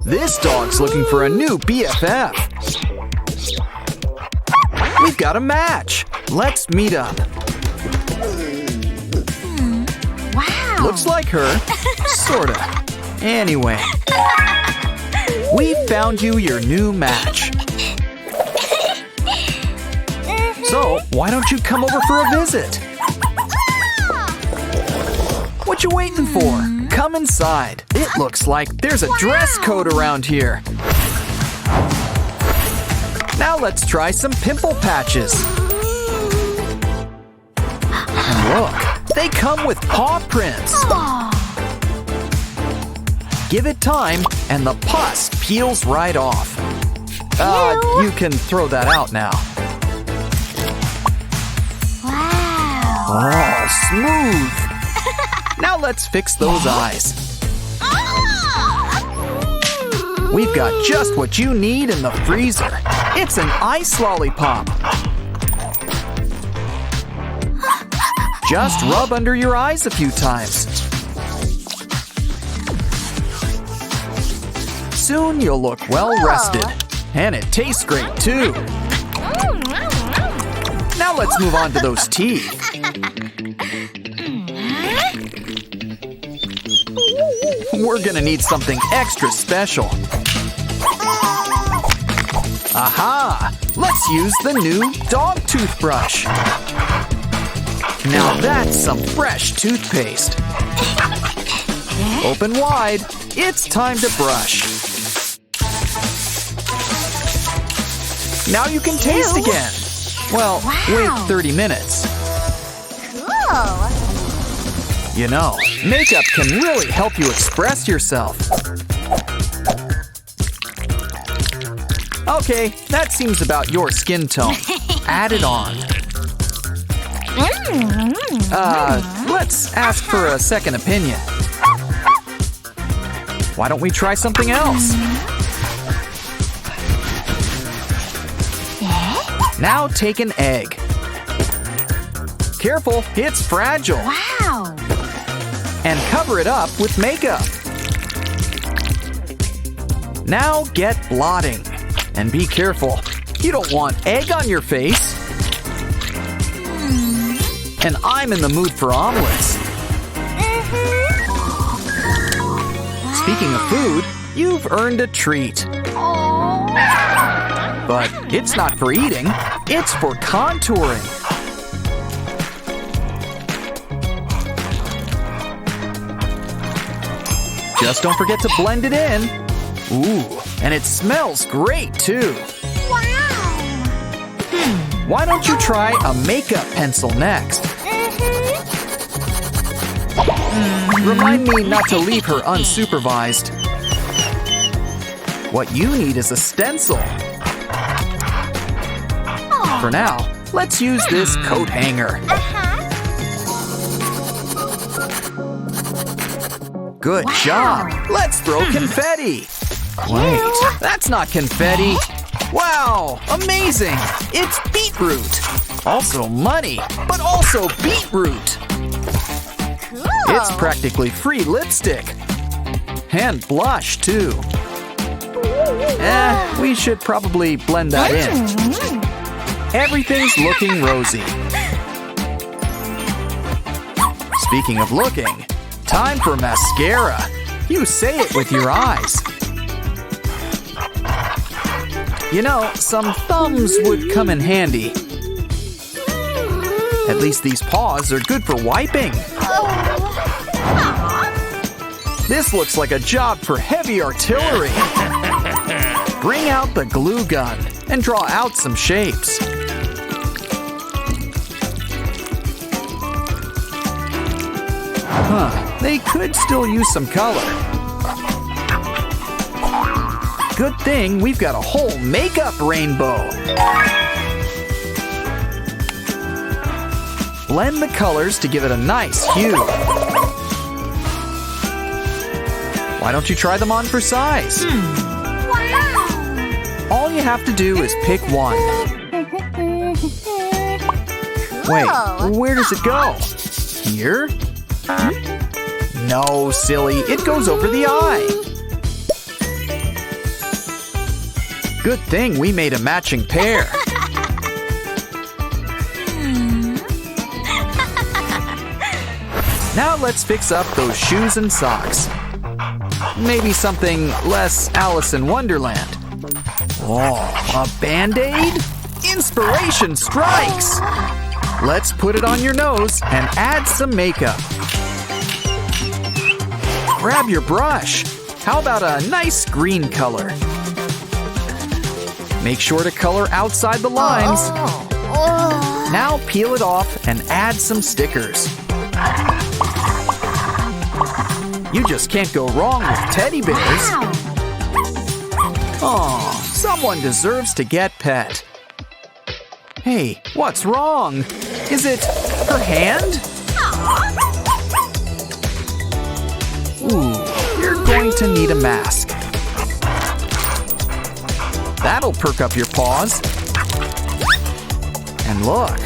This dog's looking for a new BFF. We've got a match. Let's meet up. Wow. Looks like her. Sorta. Anyway. We found you your new match. So, why don't you come over for a visit? What you waiting for? Come inside. It looks like there's a dress code around here. Now let's try some pimple patches. And look, they come with paw prints. Give it time and the pus peels right off. You can throw that out now. Wow. Oh, smooth. Now let's fix those eyes. We've got just what you need in the freezer. It's an ice lollipop. Just rub under your eyes a few times. Soon you'll look well rested. And it tastes great too. Now let's move on to those teeth. We're gonna need something extra special. Aha! Let's use the new dog toothbrush. Now that's some fresh toothpaste. Open wide. It's time to brush. Now you can taste again. Well, wait 30 minutes. Cool. You know, makeup can really help you express yourself. Okay, that seems about your skin tone. Add it on. Let's ask for a second opinion. Why don't we try something else? Now take an egg. Careful, it's fragile. Wow. And cover it up with makeup. Now get blotting. And be careful, you don't want egg on your face. And I'm in the mood for omelets. Speaking of food, you've earned a treat. But it's not for eating, it's for contouring. Just don't forget to blend it in. Ooh, and it smells great too. Wow. Why don't you try a makeup pencil next? Remind me not to leave her unsupervised. What you need is a stencil. For now, let's use this coat hanger. Good job. Let's throw confetti. Wait, that's not confetti. Wow, amazing. It's beetroot. Also money, but also beetroot. It's practically free lipstick. And blush, too. We should probably blend that in. Everything's looking rosy. Speaking of looking, time for mascara. You say it with your eyes. You know, some thumbs would come in handy. At least these paws are good for wiping. This looks like a job for heavy artillery. Bring out the glue gun and draw out some shapes. They could still use some color. Good thing we've got a whole makeup rainbow. Blend the colors to give it a nice hue. Why don't you try them on for size? All you have to do is pick one. Wait, where does it go? Here? No, silly, it goes over the eye. Good thing we made a matching pair. Now let's fix up those shoes and socks. Maybe something less Alice in Wonderland. Oh, a Band-Aid? Inspiration strikes! Let's put it on your nose and add some makeup. Grab your brush. How about a nice green color? Make sure to color outside the lines. Now peel it off and add some stickers. You just can't go wrong with teddy bears. Aw, someone deserves to get pet. Hey, what's wrong? Is it her hand? Ooh, you're going to need a mask. That'll perk up your paws. And look.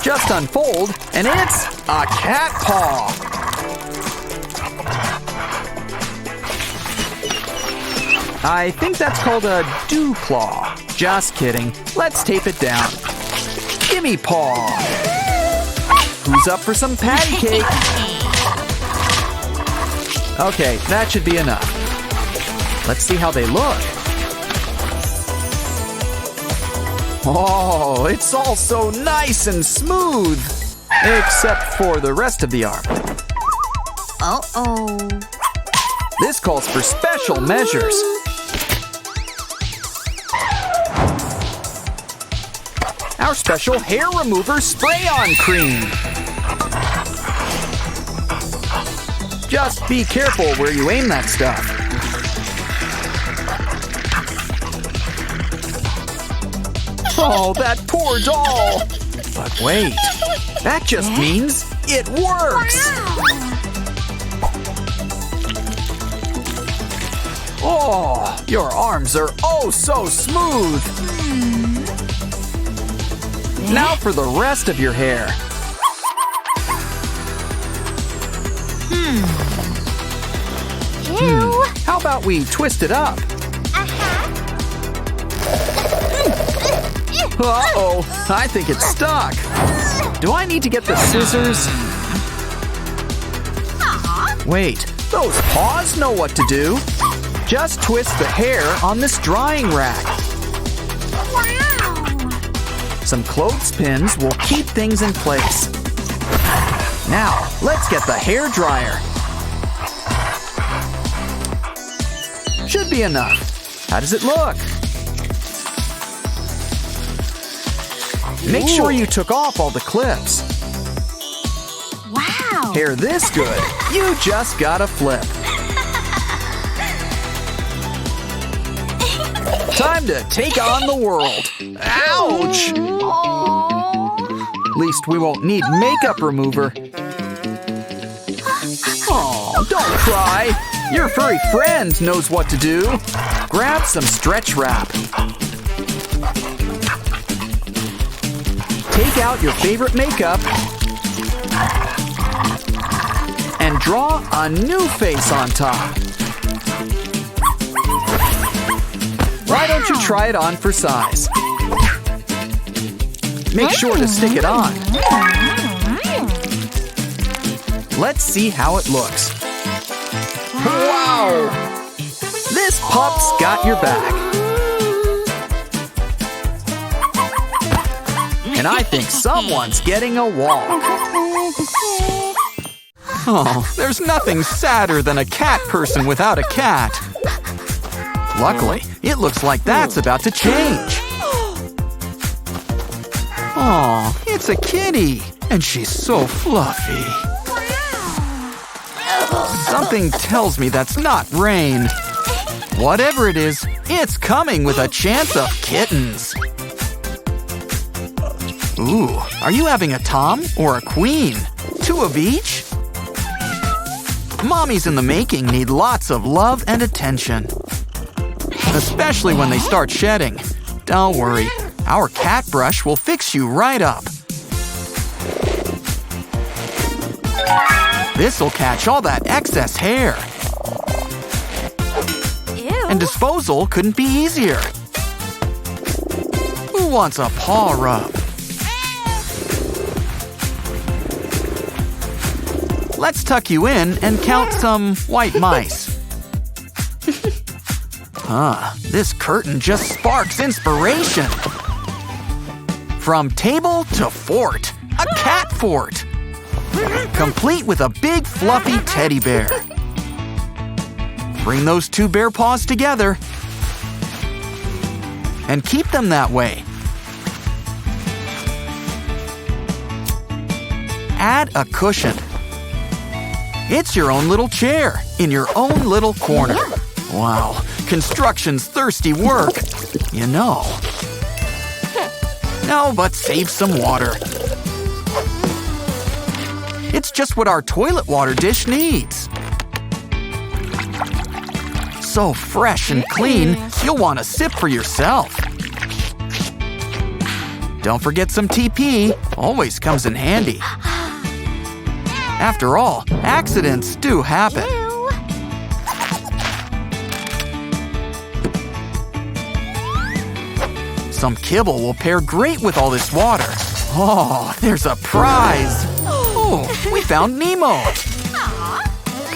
Just unfold, and it's a cat paw. I think that's called a dew claw. Just kidding. Let's tape it down. Gimme paw. Who's up for some patty cake? Okay, that should be enough. Let's see how they look. Oh, it's all so nice and smooth. Except for the rest of the arm. Uh-oh. This calls for special measures. Our special hair remover spray-on cream. Just be careful where you aim that stuff. Oh, that poor doll! But wait, that just means it works! Oh, your arms are oh so smooth! Now for the rest of your hair. Ew. How about we twist it up? Uh-oh, I think it's stuck. Do I need to get the scissors? Wait, those paws know what to do. Just twist the hair on this drying rack. Some clothespins will keep things in place. Now, let's get the hair dryer. Should be enough. How does it look? Make sure you took off all the clips. Wow. Hair this good, you just gotta flip. Time to take on the world. Ouch! At least we won't need makeup remover. Oh, don't cry. Your furry friend knows what to do. Grab some stretch wrap. Take out your favorite makeup and draw a new face on top. Why don't you try it on for size? Make sure to stick it on. Let's see how it looks. Wow! This pup's got your back. And I think someone's getting a walk. Oh, there's nothing sadder than a cat person without a cat. Luckily, it looks like that's about to change. Oh, it's a kitty, and she's so fluffy. Something tells me that's not rain. Whatever it is, it's coming with a chance of kittens. Ooh, are you having a Tom or a Queen? Two of each? Mommies in the making need lots of love and attention. Especially when they start shedding. Don't worry, our cat brush will fix you right up. This'll catch all that excess hair. Ew. And disposal couldn't be easier. Who wants a paw rub? Let's tuck you in and count some white mice. This curtain just sparks inspiration. From table to fort, a cat fort. Complete with a big fluffy teddy bear. Bring those two bear paws together. And keep them that way. Add a cushion. It's your own little chair in your own little corner. Wow, construction's thirsty work, you know. No, but save some water. It's just what our toilet water dish needs. So fresh and clean, you'll want a sip for yourself. Don't forget some TP, always comes in handy. After all, accidents do happen. Some kibble will pair great with all this water. Oh, there's a prize! Oh, we found Nemo!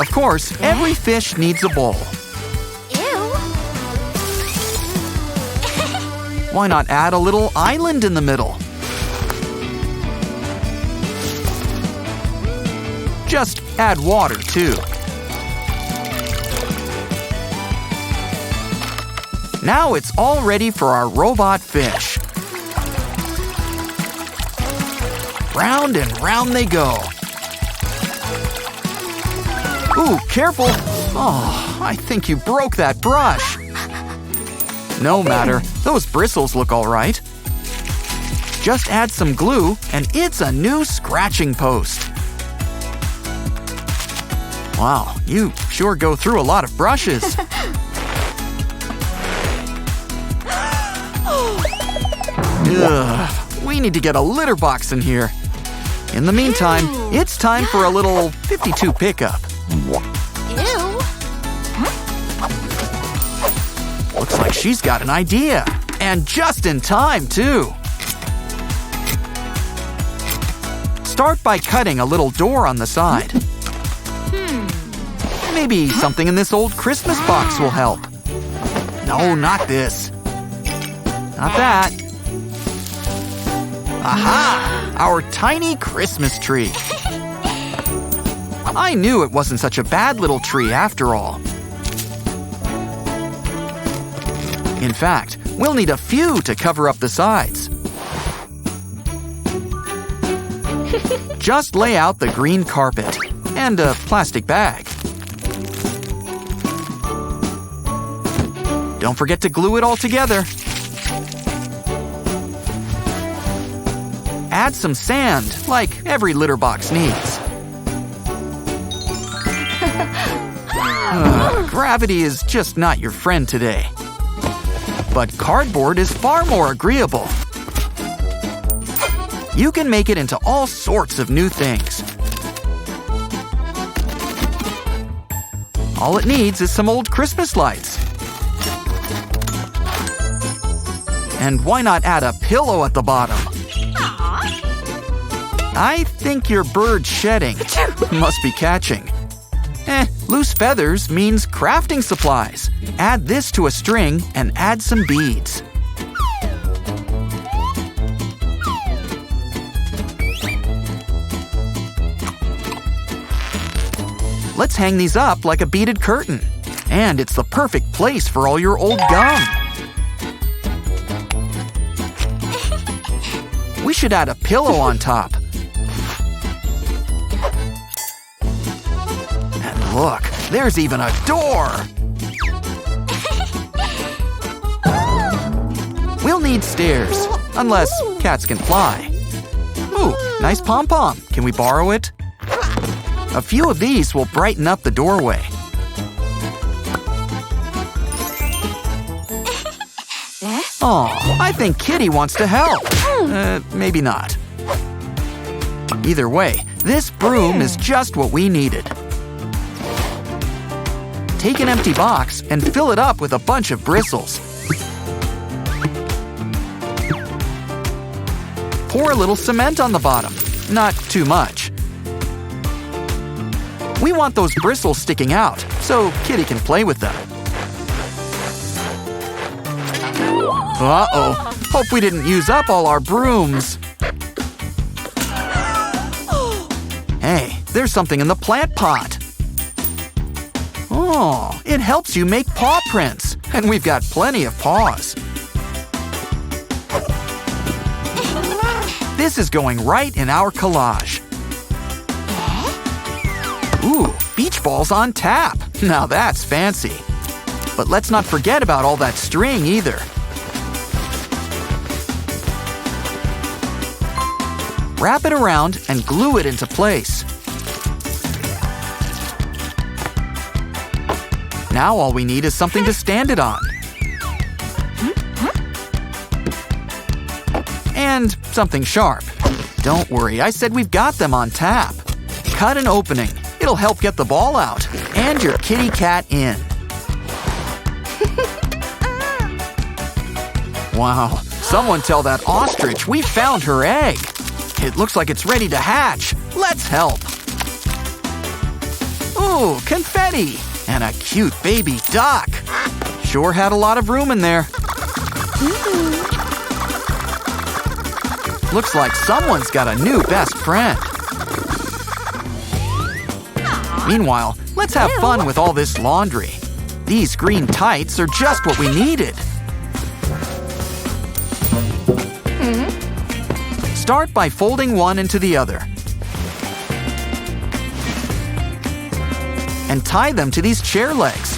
Of course, every fish needs a bowl. Why not add a little island in the middle? Just add water, too. Now it's all ready for our robot fish. Round and round they go. Ooh, careful! Oh, I think you broke that brush. No matter, those bristles look all right. Just add some glue and it's a new scratching post. Wow, you sure go through a lot of brushes. Ugh, we need to get a litter box in here. In the meantime, it's time for a little 52 pickup. Looks like she's got an idea. And just in time, too. Start by cutting a little door on the side. Maybe something in this old Christmas box will help. No, not this. Not that. Aha! Our tiny Christmas tree. I knew it wasn't such a bad little tree after all. In fact, we'll need a few to cover up the sides. Just lay out the green carpet and a plastic bag. Don't forget to glue it all together. Add some sand, like every litter box needs. Gravity is just not your friend today. But cardboard is far more agreeable. You can make it into all sorts of new things. All it needs is some old Christmas lights. And why not add a pillow at the bottom? I think your bird's shedding. Must be catching. Loose feathers means crafting supplies. Add this to a string and add some beads. Let's hang these up like a beaded curtain. And it's the perfect place for all your old gum. We should add a pillow on top. And look, there's even a door! We'll need stairs, unless cats can fly. Ooh, nice pom-pom. Can we borrow it? A few of these will brighten up the doorway. Oh, I think Kitty wants to help. Maybe not. Either way, this broom is just what we needed. Take an empty box and fill it up with a bunch of bristles. Pour a little cement on the bottom, not too much. We want those bristles sticking out, so Kitty can play with them. Uh-oh, hope we didn't use up all our brooms. Hey, there's something in the plant pot. Oh, it helps you make paw prints, and we've got plenty of paws. This is going right in our collage. Ooh, beach balls on tap. Now that's fancy. But let's not forget about all that string either. Wrap it around and glue it into place. Now all we need is something to stand it on. And something sharp. Don't worry, I said we've got them on tap. Cut an opening. It'll help get the ball out and your kitty cat in. Wow, someone tell that ostrich we found her egg. It looks like it's ready to hatch. Let's help. Ooh, confetti! And a cute baby duck. Sure had a lot of room in there. Looks like someone's got a new best friend. Meanwhile, let's have fun with all this laundry. These green tights are just what we needed. Start by folding one into the other. And tie them to these chair legs.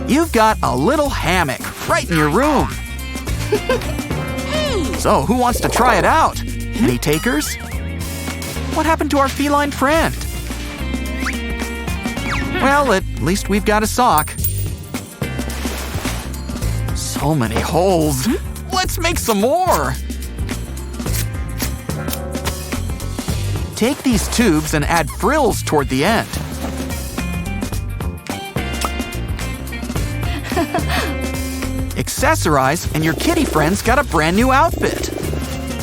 You've got a little hammock right in your room. So, who wants to try it out? Any takers? What happened to our feline friend? Well, at least we've got a sock. So many holes. Let's make some more. Take these tubes and add frills toward the end. Accessorize and your kitty friend's got a brand new outfit.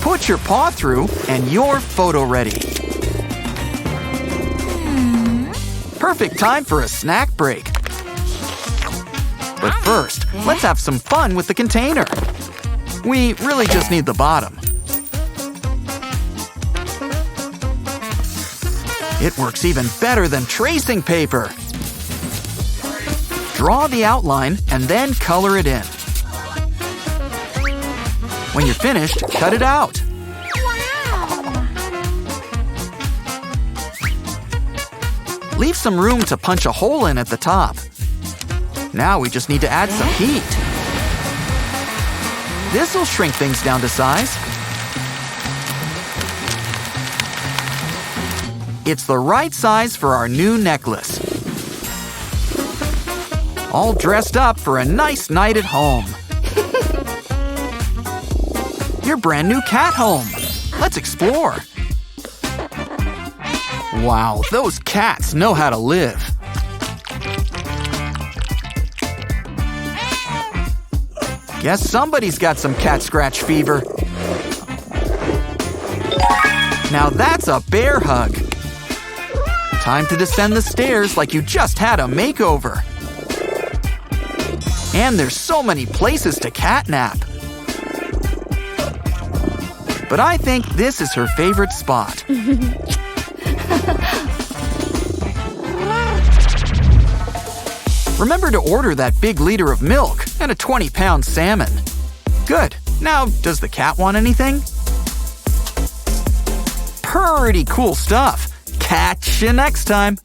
Put your paw through and you're photo ready. Perfect time for a snack break. But first, let's have some fun with the container. We really just need the bottom. It works even better than tracing paper. Draw the outline and then color it in. When you're finished, cut it out. Leave some room to punch a hole in at the top. Now we just need to add some heat. This'll shrink things down to size. It's the right size for our new necklace. All dressed up for a nice night at home. Your brand new cat home. Let's explore. Wow, those cats know how to live. Guess somebody's got some cat scratch fever. Now that's a bear hug. Time to descend the stairs like you just had a makeover. And there's so many places to catnap. But I think this is her favorite spot. Remember to order that big liter of milk and a 20-pound salmon. Good. Now, does the cat want anything? Pretty cool stuff. Catch you next time.